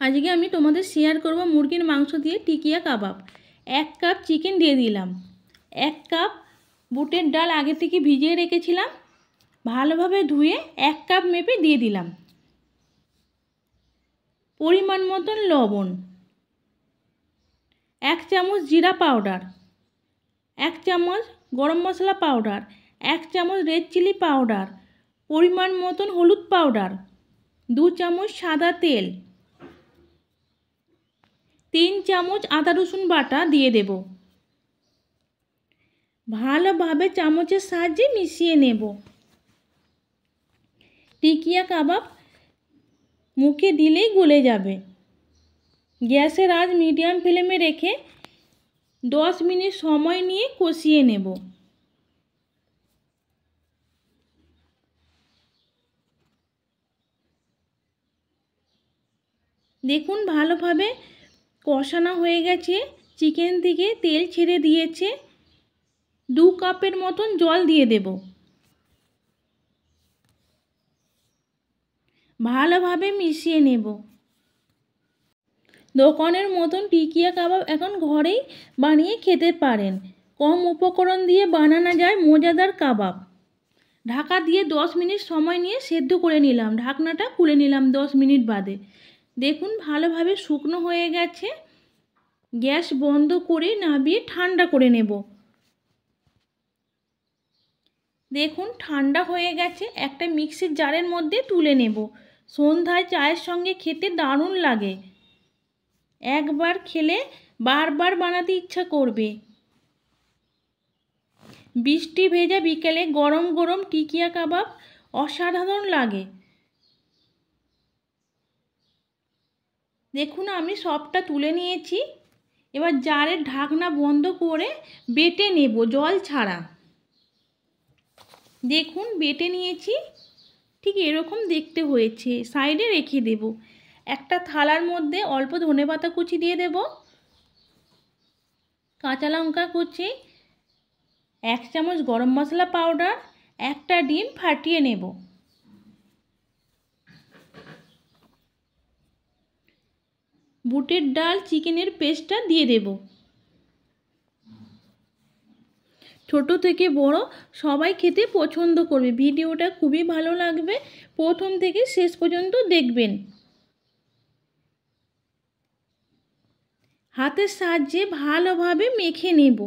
আজকে আমি তোমাদের শেয়ার করব মুরগির মাংস দিয়ে টিকিয়া কাবাব। 1 কাপ চিকেন দিয়ে দিলাম, 1 কাপ বুটের ডাল আগে থেকে ভিজিয়ে রেখেছিলাম, ভালোভাবে ধুয়ে 1 কাপ মেপে দিয়ে দিলাম। পরিমাণ মতন লবণ, 1 চামচ জিরা পাউডার, 1 চামচ গরম মশলা পাউডার, 1 চামচ রেড চিলি পাউডার, পরিমাণ মতন হলুদ পাউডার, 2 চামচ সাদা তেল, 3 চামচ আদা রসুন বাটা দিয়ে দেব। ভালোভাবে চামচের সাহায্যে মিশিয়ে নেব। টিকিয়া কাবাব মুখে দিলেই গলে যাবে। গ্যাসের আঁচ মিডিয়াম ফ্লেমে রেখে 10 মিনিট সময় নিয়ে কষিয়ে নেব। দেখুন ভালোভাবে কষানো হয়ে গেছে, চিকেন থেকে তেল ছেড়ে দিয়েছে। 2 কাপের মতন জল দিয়ে দেব। ভালোভাবে মিশিয়ে নেব। দোকানের মতন টিকিয়া কাবাব এখন ঘরেই বানিয়ে খেতে পারেন। কম উপকরণ দিয়ে বানানো যায় মজাদার কাবাব। ঢাকা দিয়ে 10 মিনিট সময় নিয়ে সেদ্ধ করে নিলাম। ঢাকনাটা খুলে নিলাম 10 মিনিট বাদে। দেখুন ভালোভাবে শুকনো হয়ে গেছে। গ্যাস বন্ধ করে নামিয়ে ঠান্ডা করে নেব। দেখুন ঠান্ডা হয়ে গেছে, একটা মিক্সির জারের মধ্যে তুলে নেব। সন্ধ্যায় চায়ের সঙ্গে খেতে দারুণ লাগে। একবার খেলে বারবার বানাতে ইচ্ছা করবে। বৃষ্টি ভেজা বিকেলে গরম গরম টিকিয়া কাবাব অসাধারণ লাগে। দেখুন আমি সবটা তুলে নিয়েছি। এবার জারের ঢাকনা বন্ধ করে বেটে নেব জল ছাড়া। দেখুন বেটে নিয়েছি, ঠিক এরকম দেখতে হয়েছে। সাইডে রেখে দেব। একটা থালার মধ্যে অল্প ধনেপাতা কুচি দিয়ে দেব, কাঁচা লঙ্কা কুচি, 1 চামচ গরম মশলা পাউডার, একটা ডিম ফাটিয়ে নেব। বুটের ডাল চিকেনের পেস্টটা দিয়ে দেব। ছোট থেকে বড় সবাই খেতে পছন্দ করবে। ভিডিওটা খুবই ভালো লাগবে, প্রথম থেকে শেষ পর্যন্ত দেখবেন। হাতের সাহায্যে ভালোভাবে মেখে নেব।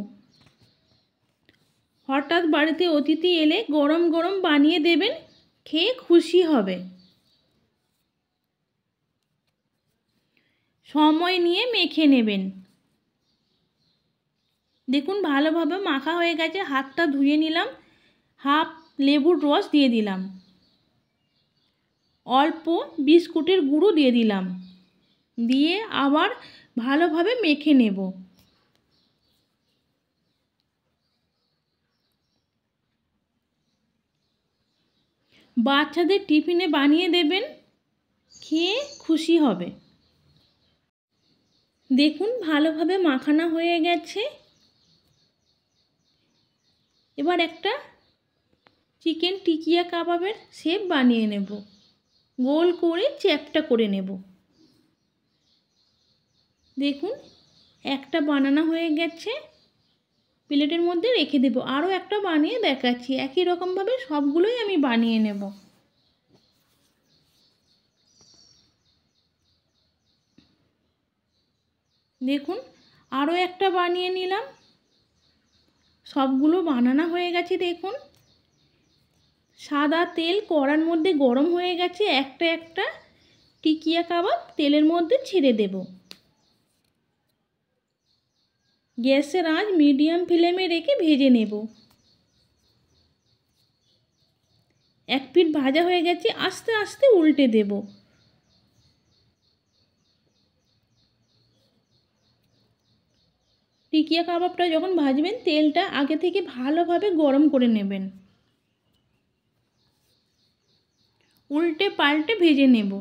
হঠাৎ বাড়িতে অতিথি এলে গরম গরম বানিয়ে দেবেন, খেয়ে খুশি হবে। সময় নিয়ে মেখে নেবেন। দেখুন ভালোভাবে মাখা হয়ে গেছে, হাতটা ধুয়ে নিলাম। হাফ লেবুর রস দিয়ে দিলাম, অল্প বিস্কুটের গুঁড়ো দিয়ে দিলাম, দিয়ে আবার ভালোভাবে মেখে নেব। বাচ্চাদের টিফিনে বানিয়ে দেবেন, খেয়ে খুশি হবে। দেখুন ভালোভাবে মাখানো হয়ে গেছে। এবার একটা চিকেন টিকিয়া কাবাবের শেপ বানিয়ে নেব। গোল করে চ্যাপ্টা করে নেব। দেখুন একটা বানানো হয়ে গেছে, প্লেটের মধ্যে রেখে দেব। আরও একটা বানিয়ে দেখাচ্ছি। একই রকমভাবে সবগুলোই আমি বানিয়ে নেব। দেখুন আরও একটা বানিয়ে নিলাম। সবগুলো বানানো হয়ে গেছে। দেখুন সাদা তেল কড়ার মধ্যে গরম হয়ে গেছে। একটা একটা টিকিয়া কাবাব তেলের মধ্যে ছেড়ে দেব। গ্যাসের আঁচ মিডিয়াম ফ্লেমে রেখে ভেজে নেব। এক পিঠ ভাজা হয়ে গেছে, আস্তে আস্তে উল্টে দেব। টিকিয়া কাবাবটা যখন ভাজবেন তেলটা আগে থেকে ভালোভাবে গরম করে নেবেন। উল্টে পাল্টে ভেজে নেব।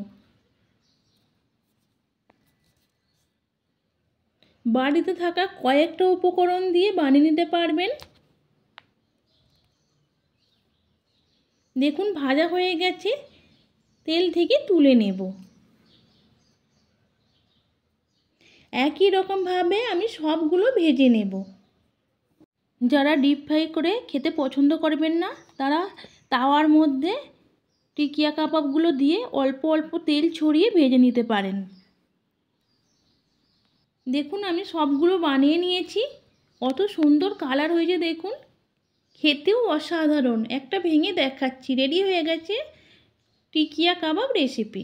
বাড়িতে থাকা কয়েকটা উপকরণ দিয়ে বানিয়ে নিতে পারবেন। দেখুন ভাজা হয়ে গেছে, তেল থেকে তুলে নেব। একই রকমভাবে আমি সবগুলো ভেজে নেব। যারা ডিপ ফ্রাই করে খেতে পছন্দ করবেন না তারা তাওয়ার মধ্যে টিকিয়া কাবাবগুলো দিয়ে অল্প অল্প তেল ছড়িয়ে ভেজে নিতে পারেন। দেখুন আমি সবগুলো বানিয়ে নিয়েছি, কত সুন্দর কালার হয়েছে দেখুন, খেতেও অসাধারণ। একটা ভেঙে দেখাচ্ছি, রেডি হয়ে গেছে টিকিয়া কাবাব রেসিপি।